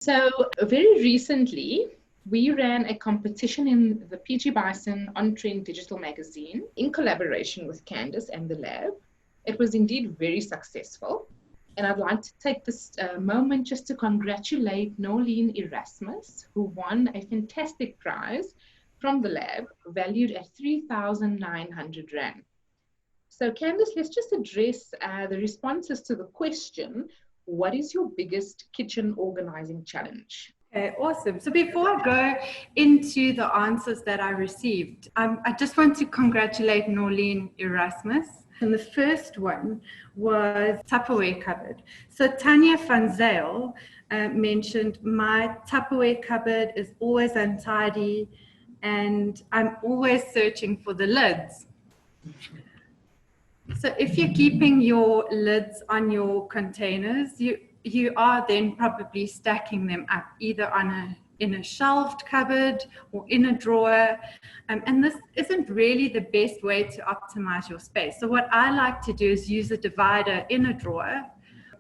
So very recently, we ran a competition in the PG Bison on-trend digital magazine in collaboration with Candice and TheLabb. It was indeed very successful. And I'd like to take this moment just to congratulate Nolene Erasmus, who won a fantastic prize from TheLabb valued at 3,900 Rand. So Candice, let's just address the responses to the question, what is your biggest kitchen organizing challenge? Okay, awesome. So before I go into the answers that I received, I just want to congratulate Nolene Erasmus. And the first one was Tapaway cupboard. So Tanya van Zyl mentioned, my Tapaway cupboard is always untidy and I'm always searching for the lids. So if you're keeping your lids on your containers, you are then probably stacking them up either in a shelved cupboard or in a drawer. And this isn't really the best way to optimize your space. So what I like to do is use a divider in a drawer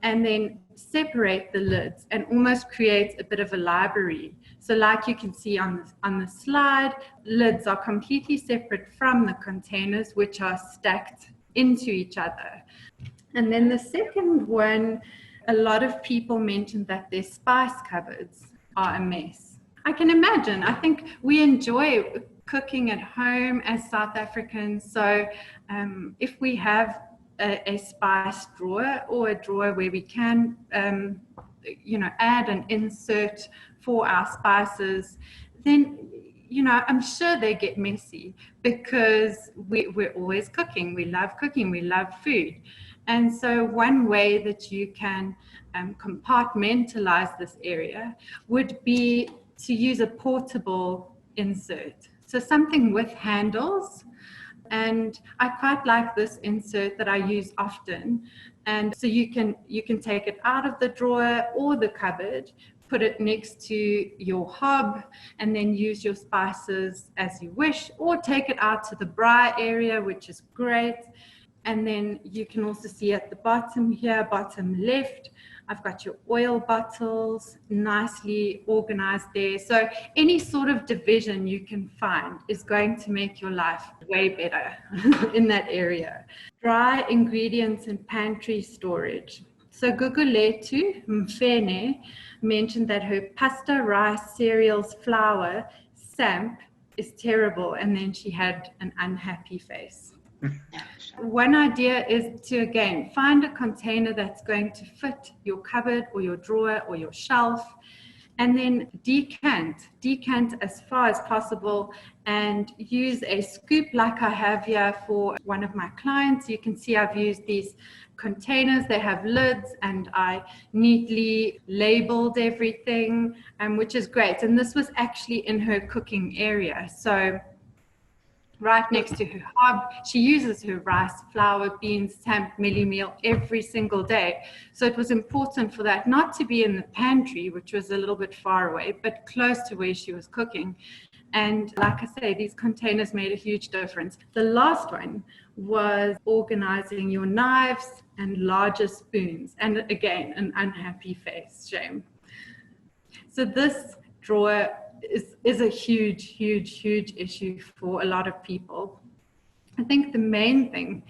and then separate the lids and almost create a bit of a library. So like you can see on the slide, lids are completely separate from the containers, which are stacked into each other. And then the second one, a lot of people mentioned that their spice cupboards are a mess. I can imagine. I think we enjoy cooking at home as South Africans. So if we have a spice drawer or a drawer where we can, add an insert for our spices, then I'm sure they get messy because we're always cooking. We love cooking. We love food. And so one way that you can compartmentalize this area would be to use a portable insert. So something with handles. And I quite like this insert that I use often. And so you can take it out of the drawer or the cupboard, put it next to your hob, and then use your spices as you wish, or take it out to the braai area, which is great. And then you can also see at the bottom here, bottom left, I've got your oil bottles nicely organized there. So any sort of division you can find is going to make your life way better in that area. Dry ingredients and pantry storage. So Guguletu Mfene mentioned that her pasta, rice, cereals, flour, samp is terrible, and then she had an unhappy face. One idea is to, again, find a container that's going to fit your cupboard or your drawer or your shelf, and then decant as far as possible, and use a scoop like I have here for one of my clients. You can see I've used these containers. They have lids and I neatly labeled everything, which is great. And this was actually in her cooking area. So right next to her hob, she uses her rice, flour, beans, samp, millie meal every single day. So it was important for that not to be in the pantry, which was a little bit far away, but close to where she was cooking. And like I say, these containers made a huge difference. The last one was organizing your knives and larger spoons. And again, an unhappy face, shame. So this drawer is a huge issue for a lot of people. I think the main thing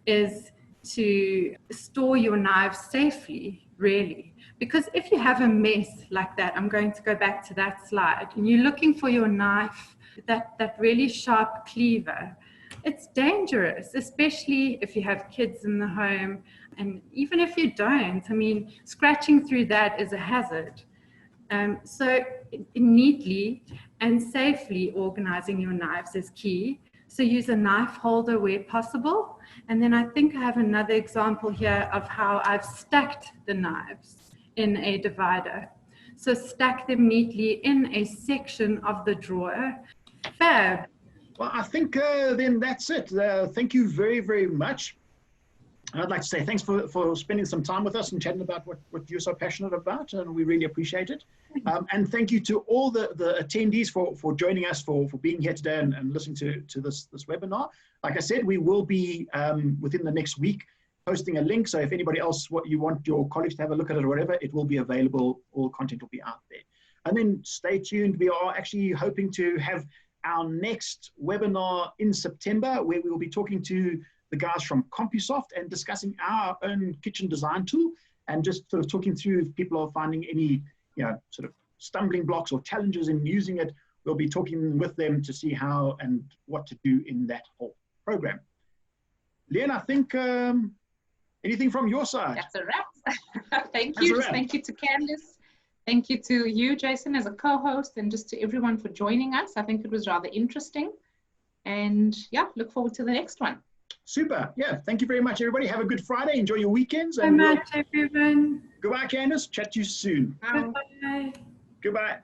is to store your knives safely, really. Because if you have a mess like that, I'm going to go back to that slide, and you're looking for your knife, that really sharp cleaver, it's dangerous, especially if you have kids in the home. And even if you don't, I mean, scratching through that is a hazard. So neatly and safely organizing your knives is key. So use a knife holder where possible. And then I think I have another example here of how I've stacked the knives in a divider. So stack them neatly in a section of the drawer. Fab. Well, I think then that's it. Thank you very, very much. I'd like to say thanks for spending some time with us and chatting about what you're so passionate about, and we really appreciate it. And thank you to all the attendees for joining us, for being here today and listening to this webinar. Like I said, we will be, within the next week, posting a link. So if anybody else, what you want your colleagues to have a look at it or whatever, it will be available. All content will be out there. And then stay tuned. We are actually hoping to have our next webinar in September, where we will be talking to the guys from CompuSoft and discussing our own kitchen design tool, and just sort of talking through if people are finding any, sort of stumbling blocks or challenges in using it. We'll be talking with them to see how and what to do in that whole program. Leanne, I think anything from your side? That's a wrap. Thank you. Thank you to Candice. Thank you to you, Jason, as a co-host, and just to everyone for joining us. I think it was rather interesting. And yeah, look forward to the next one. Super. Yeah. Thank you very much, everybody. Have a good Friday. Enjoy your weekends. Thank you so much, everyone. Goodbye, Candice. Chat to you soon. Goodbye. Goodbye.